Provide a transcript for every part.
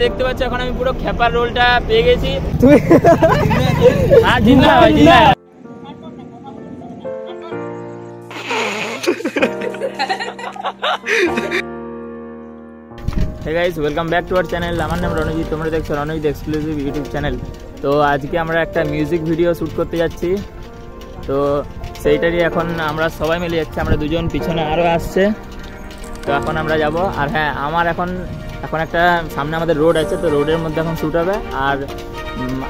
দেখতে পাচ্ছ এখন আমি পুরো খেপার রোলটা পেয়ে গেছি। হ্যাঁ জিন্না ভাই Jinnah. Hey guys, welcome back to our channel. আমার নাম রণজিৎ, তোমরা দেখছো রণজিৎ এক্সক্লুসিভ ইউটিউব চ্যানেল। তো আজকে আমরা একটা মিউজিক ভিডিও শ্যুট করতে যাচ্ছি, তো সেইটারই এখন আমরা সবাই মিলে যাচ্ছি। আমরা দুজন, পিছনে আরও আসছে, তো এখন আমরা যাব। আর হ্যাঁ, আমার এখন একটা সামনে আমাদের রোড আছে, তো রোডের মধ্যে এখন শ্যুট হবে। আর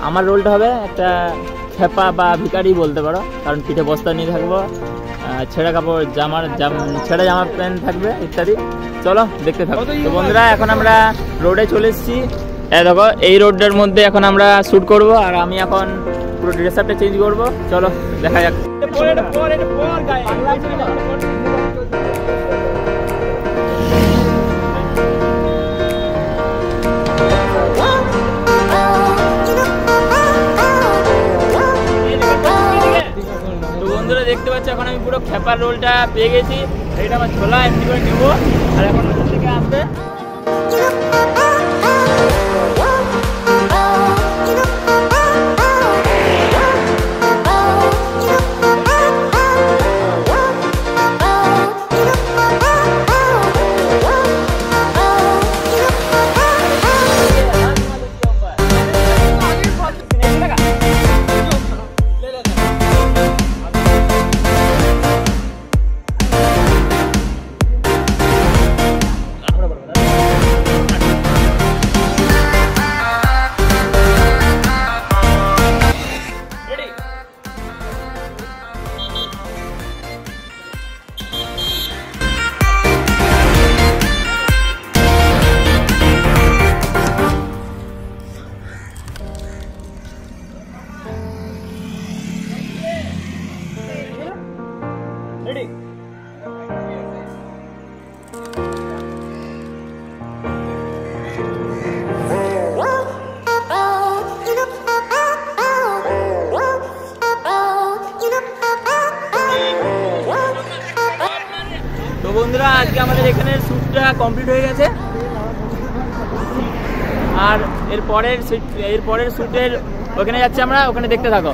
আমার রোলটা হবে একটা খেপা বা ভিখারি বলতে পারো, কারণ পিঠে বস্তা নিয়ে থাকবো, ছেঁড়া কাপড় ছেঁড়া জামা প্যান্ট থাকবে ইত্যাদি। চলো দেখতে থাকো। তো বন্ধুরা এখন আমরা রোডে চলে এসেছি। দেখো এই রোডটার মধ্যে এখন আমরা শ্যুট করব, আর আমি এখন পুরো ড্রেস আপটা চেঞ্জ করবো। চলো দেখা যাক। বন্ধুরা দেখতে পাচ্ছ এখন আমি পুরো খেপার রোলটা পেয়ে গেছি। এটা আমার ছোলা এমনি করে নেবো, আর এখন ওখান থেকে আসবে। তো বন্ধুরা আজকে আমাদের এখানে শ্যুটটা কমপ্লিট হয়ে গেছে, আর এরপরের শ্যুটের ওখানে যাচ্ছি আমরা, ওখানে দেখতে থাকো।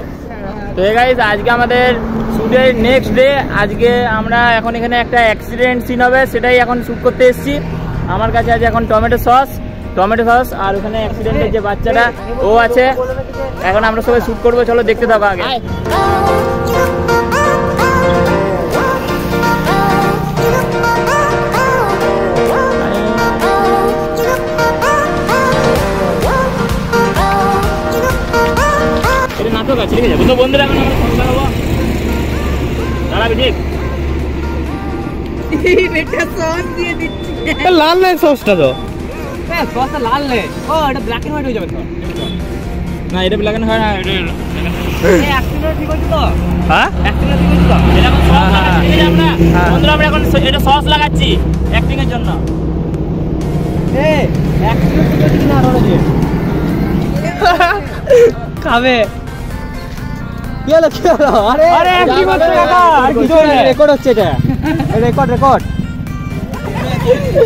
তো গাইস আজকে আমাদের শ্যুটের নেক্সট ডে। আজকে আমরা এখন এখানে একটা অ্যাক্সিডেন্ট সিন হবে, সেটাই এখন শ্যুট করতে এসেছি। আমার কাছে আছে এখন টমেটো সস, আর ওখানে অ্যাক্সিডেন্টের যে বাচ্চাটা ও আছে। এখন আমরা সবাই শ্যুট করবো, চলো দেখতে থাকো আগে। নাটক আছে, ঠিক আছে? তো বন্ধুরা এখন আমরা সংসার হবো, দাঁড়াবি ঠিক। লাল নাই সসটা, তো সসটা লাল নেই। ও এটা ব্ল্যাক এন্ড হোয়াইট হয়ে যাবে। না এটা ব্ল্যাক এন্ড হোয়াইট না, এটা অ্যাক্সিডেন্ট ঠিক হচ্ছে তো। হ্যাঁ অ্যাক্সিডেন্ট ঠিক হচ্ছে তো। এটা এখন সস লাগাচ্ছি আমরা। বন্ধুরা আমরা এখন এটা সস লাগাচ্ছি অ্যাক্টিং এর জন্য। অ্যাক্সিডেন্ট ঠিক হচ্ছে না, আরো দিয়ে খাবে। রেকর্ড হচ্ছে, এটা রেকর্ড।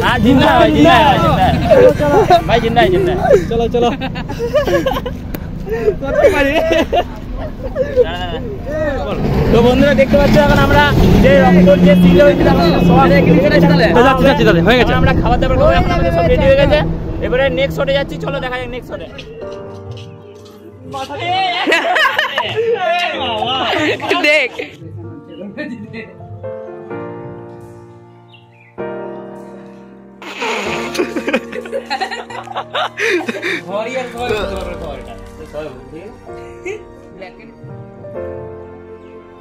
হ্যাঁ জিন্না ভাই, জিন্না। চলো তো বন্ধুরা দেখতে পাচ্ছ এখন আমরা যে রংপুর যে সিল হয়েছিল হয়ে গেছে, আমরা খাবার দাবার খাবো। এখন আমাদের সব রেডি হয়ে গেছে, এবারে নেক্সট শটে যাচ্ছি। চলো দেখা যাক নেক্সট শটে। দেখ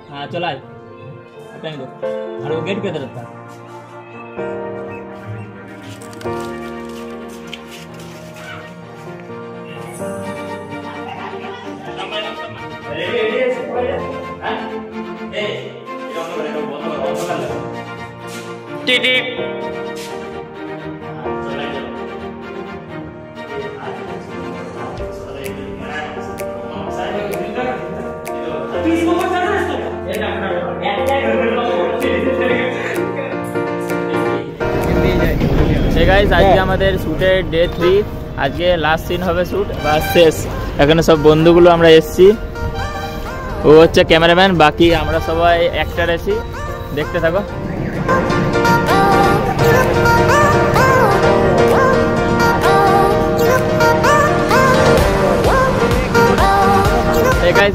हाँ चला दो, और वो गेट पे रहता है। गाइस आज के हमारे शूटेर डे 3 আজকে লাস্ট সিন হবে শ্যুট বা শেষ। এখানে সব বন্ধুগুলো আমরা এসছি, ও হচ্ছে ক্যামেরাম্যান, বাকি আমরা সবাই অ্যাক্টার আছি, দেখতে থাকো।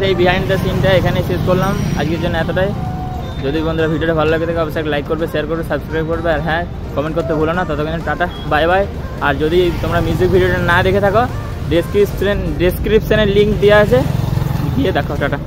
এই বিহাইন্ড দ্য সিনটা এখানে শেষ করলাম আজকের জন্য, এতটাই। যদি বন্ধুরা ভিডিওটা ভালো লাগে থাকে অবশ্যই লাইক করবে, শেয়ার করবে, সাবস্ক্রাইব করবে, আর হ্যাঁ কমেন্ট করতে ভুলো না। ততক্ষণ টাটা, বাই বাই। আর যদি তোমরা মিউজিক ভিডিওটা না দেখে থাকো, ডেসক্রিপশনের লিঙ্ক দেওয়া আছে, গিয়ে দেখো। টাটা।